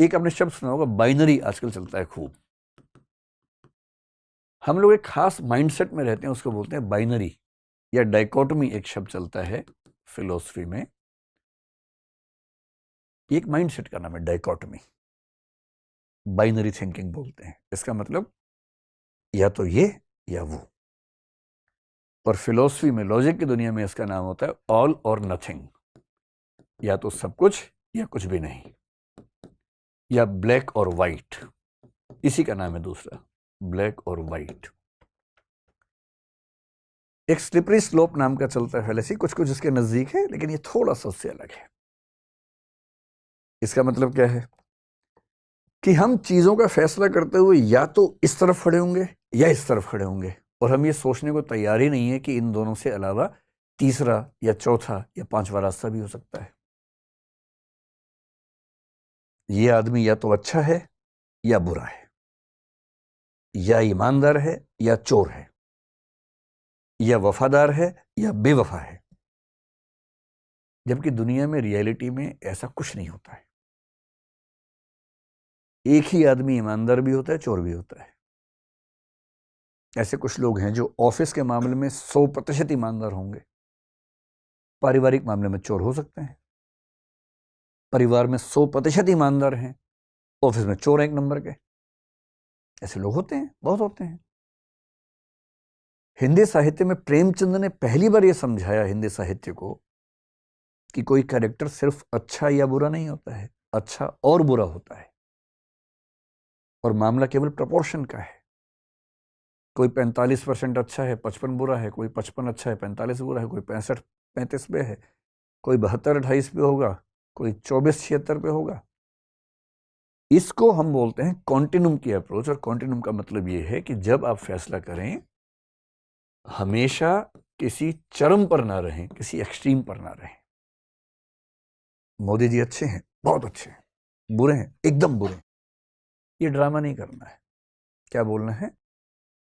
एक आपने शब्द सुना होगा बाइनरी, आजकल चलता है खूब। हम लोग एक खास माइंडसेट में रहते हैं, उसको बोलते हैं बाइनरी या डाइकोटमी। एक शब्द चलता है फिलॉसफी में, एक माइंडसेट का नाम है डाइकोटमी। बाइनरी थिंकिंग बोलते हैं। इसका मतलब या तो ये या वो। और फिलॉसफी में, लॉजिक की दुनिया में इसका नाम होता है ऑल और नथिंग। या तो सब कुछ या कुछ भी नहीं, या ब्लैक और वाइट। इसी का नाम है दूसरा, ब्लैक और वाइट। एक स्लिपरी स्लोप नाम का चलता है फैलेसी, कुछ कुछ इसके नजदीक है, लेकिन ये थोड़ा सा उससे अलग है। इसका मतलब क्या है कि हम चीजों का फैसला करते हुए या तो इस तरफ खड़े होंगे या इस तरफ खड़े होंगे, और हम ये सोचने को तैयार ही नहीं है कि इन दोनों से अलावा तीसरा या चौथा या पांचवा रास्ता भी हो सकता है। ये आदमी या तो अच्छा है या बुरा है, या ईमानदार है या चोर है, या वफादार है या बेवफा है। जबकि दुनिया में, रियलिटी में ऐसा कुछ नहीं होता है। एक ही आदमी ईमानदार भी होता है, चोर भी होता है। ऐसे कुछ लोग हैं जो ऑफिस के मामले में 100% ईमानदार होंगे, पारिवारिक मामले में चोर हो सकते हैं। परिवार में 100% ईमानदार हैं, ऑफिस में चोर एक नंबर के। ऐसे लोग होते हैं, बहुत होते हैं। हिंदी साहित्य में प्रेमचंद ने पहली बार यह समझाया हिंदी साहित्य को कि कोई कैरेक्टर सिर्फ अच्छा या बुरा नहीं होता है, अच्छा और बुरा होता है, और मामला केवल प्रपोर्शन का है। कोई 45% अच्छा है, 55 बुरा है, कोई 55 अच्छा है, 45 बुरा है, कोई 65-35 पे है, कोई 72-28 पे होगा, कोई 24-76 पे होगा। इसको हम बोलते हैं कॉन्टिन्यूम की अप्रोच। और कॉन्टिन्यूम का मतलब यह है कि जब आप फैसला करें, हमेशा किसी चरम पर ना रहें, किसी एक्सट्रीम पर ना रहें। मोदी जी अच्छे हैं, बहुत अच्छे हैं, बुरे हैं, एकदम बुरे हैं, ये ड्रामा नहीं करना है। क्या बोलना है,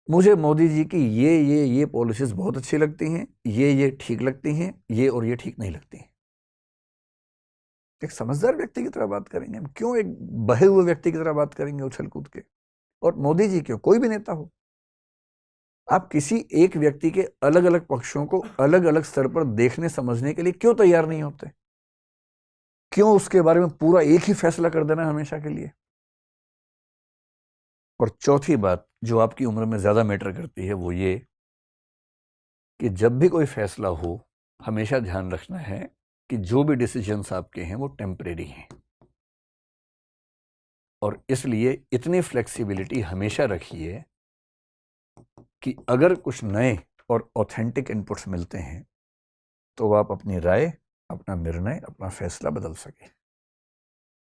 मुझे मोदी जी की ये पॉलिसीज बहुत अच्छी लगती हैं, ये ठीक लगती हैं, ये और ये ठीक नहीं लगती हैं। एक समझदार व्यक्ति की तरह बात करेंगे हम, क्यों एक बहे हुए व्यक्ति की तरह बात करेंगे उछल कूद के। और मोदी जी क्यों, कोई भी नेता हो, आप किसी एक व्यक्ति के अलग अलग पक्षों को अलग अलग स्तर पर देखने समझने के लिए क्यों तैयार नहीं होते? क्यों उसके बारे में पूरा एक ही फैसला कर देना हमेशा के लिए? और चौथी बात जो आपकी उम्र में ज्यादा मैटर करती है, वो ये कि जब भी कोई फैसला हो, हमेशा ध्यान रखना है कि जो भी डिसीजंस आपके हैं वो टेम्परेरी हैं। और इसलिए इतनी फ्लेक्सिबिलिटी हमेशा रखिए कि अगर कुछ नए और ऑथेंटिक इनपुट्स मिलते हैं तो आप अपनी राय, अपना निर्णय, अपना फैसला बदल सके।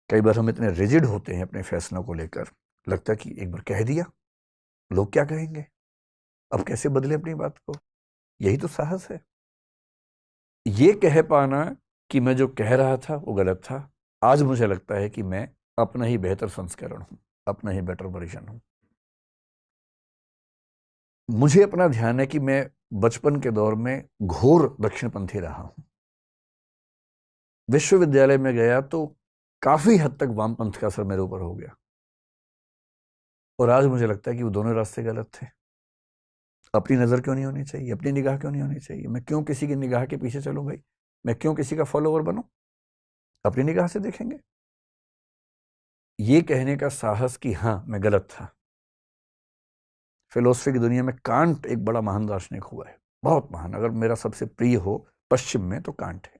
कई बार हम इतने रिजिड होते हैं अपने फैसलों को लेकर, लगता है कि एक बार कह दिया, लोग क्या कहेंगे, अब कैसे बदले अपनी बात को। यही तो साहस है, ये कह पाना कि मैं जो कह रहा था वो गलत था। आज मुझे लगता है कि मैं अपना ही बेहतर संस्करण हूं, अपना ही बेटर वर्जन हूं। मुझे अपना ध्यान है कि मैं बचपन के दौर में घोर दक्षिणपंथी रहा हूं। विश्वविद्यालय में गया तो काफी हद तक वामपंथ का असर मेरे ऊपर हो गया, और आज मुझे लगता है कि वो दोनों रास्ते गलत थे। अपनी नजर क्यों नहीं होनी चाहिए, अपनी निगाह क्यों नहीं होनी चाहिए? मैं क्यों किसी की निगाह के पीछे चलूं भाई? मैं क्यों किसी का फॉलोवर बनूं? अपनी निगाह से देखेंगे। ये कहने का साहस कि हाँ मैं गलत था। फिलोसफी की दुनिया में कांट एक बड़ा महान दार्शनिक हुआ है, बहुत महान। अगर मेरा सबसे प्रिय हो पश्चिम में तो कांट है।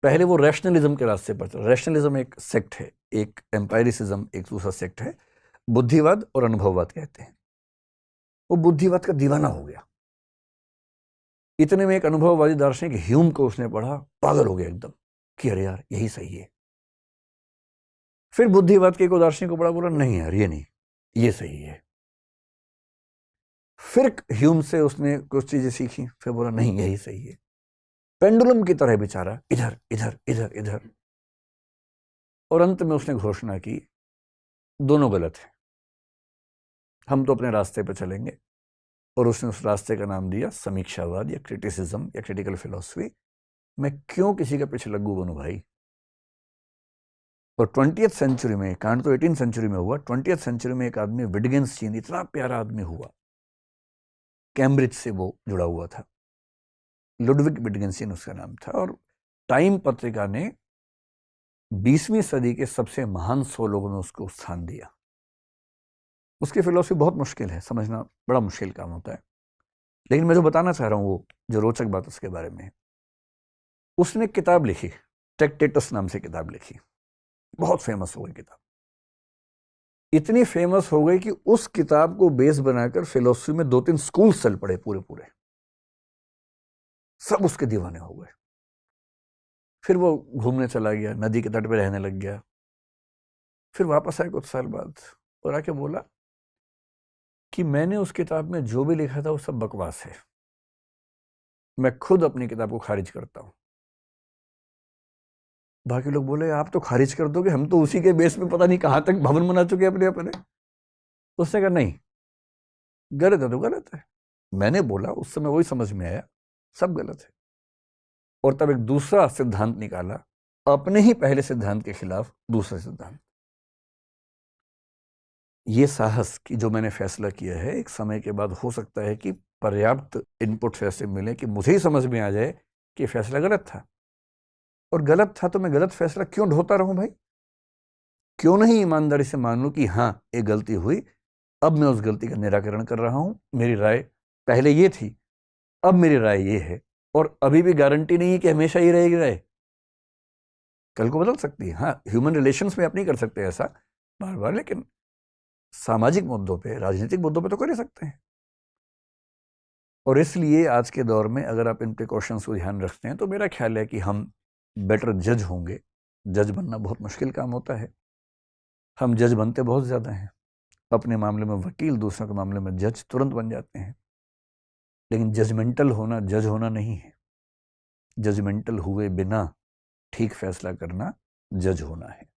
पहले वो रैशनलिज्म के रास्ते पर था। रैशनलिज्म एक सेक्ट है, एक एम्पायरिसिज्म एक दूसरा सेक्ट है। बुद्धिवाद और अनुभववाद कहते हैं। वो बुद्धिवाद का दीवाना हो गया। इतने में एक अनुभववादी दार्शनिक ह्यूम को उसने पढ़ा, पागल हो गया एकदम कि अरे यार यही सही है। फिर बुद्धिवाद के एक दार्शनिक को पढ़ा, बोला नहीं यार ये नहीं, ये सही है। फिर ह्यूम से उसने कुछ चीजें सीखी, फिर बोला नहीं यही सही है। पेंडुलम की तरह बेचारा इधर इधर इधर इधर, और अंत में उसने घोषणा की दोनों गलत है, हम तो अपने रास्ते पर चलेंगे। और उसने उस रास्ते का नाम दिया समीक्षावाद या क्रिटिसिज्म या क्रिटिकल फिलॉसफी। मैं क्यों किसी का पीछे लग्गू बनूं भाई? और 20th सेंचुरी में, कांड तो 18th सेंचुरी में हुआ, 20th सेंचुरी में एक आदमी विटगेंस्टीन, इतना प्यारा आदमी हुआ, कैम्ब्रिज से वो जुड़ा हुआ था, लुडविग विटगेंस्टीन उसका नाम था। और टाइम पत्रिका ने 20वीं सदी के सबसे महान 100 लोगों में उसको स्थान दिया। उसकी फिलॉसफी बहुत मुश्किल है, समझना बड़ा मुश्किल काम होता है, लेकिन मैं जो बताना चाह रहा हूँ वो जो रोचक बात उसके बारे में, उसने किताब लिखी, ट्रैक्टेटस नाम से किताब लिखी, बहुत फेमस हो गई किताब, इतनी फेमस हो गई कि उस किताब को बेस बनाकर फिलॉसफी में 2-3 स्कूल चल पड़े, पूरे सब उसके दीवाने हो गए। फिर वो घूमने चला गया, नदी के तट पे रहने लग गया, फिर वापस आए कुछ साल बाद और आके बोला कि मैंने उस किताब में जो भी लिखा था वो सब बकवास है, मैं खुद अपनी किताब को खारिज करता हूं। बाकी लोग बोले आप तो खारिज कर दोगे, हम तो उसी के बेस में पता नहीं कहां तक भवन बना चुके अपने अपने। उसने कहा नहीं, गलत है तो गलत है, मैंने बोला उस समय वही समझ में आया, सब गलत है। और तब एक दूसरा सिद्धांत निकाला, अपने ही पहले सिद्धांत के खिलाफ दूसरा सिद्धांत। ये साहस कि जो मैंने फैसला किया है, एक समय के बाद हो सकता है कि पर्याप्त इनपुट्स ऐसे मिले कि मुझे ही समझ में आ जाए कि फैसला गलत था, और गलत था तो मैं गलत फैसला क्यों ढोता रहूं भाई? क्यों नहीं ईमानदारी से मान लूं कि हाँ एक गलती हुई, अब मैं उस गलती का निराकरण कर रहा हूं, मेरी राय पहले ये थी, अब मेरी राय ये है, और अभी भी गारंटी नहीं है कि हमेशा ही रहेगी राय, कल को बदल सकती है। हाँ, ह्यूमन रिलेशंस में आप नहीं कर सकते ऐसा बार बार, लेकिन सामाजिक मुद्दों पे, राजनीतिक मुद्दों पे तो कर ही सकते हैं। और इसलिए आज के दौर में अगर आप इन प्रिकॉशंस को ध्यान रखते हैं तो मेरा ख्याल है कि हम बेटर जज होंगे। जज बनना बहुत मुश्किल काम होता है, हम जज बनते बहुत ज़्यादा हैं, अपने मामले में वकील, दूसरों के मामले में जज तुरंत बन जाते हैं। लेकिन जजमेंटल होना जज होना नहीं है, जजमेंटल हुए बिना ठीक फैसला करना जज होना है।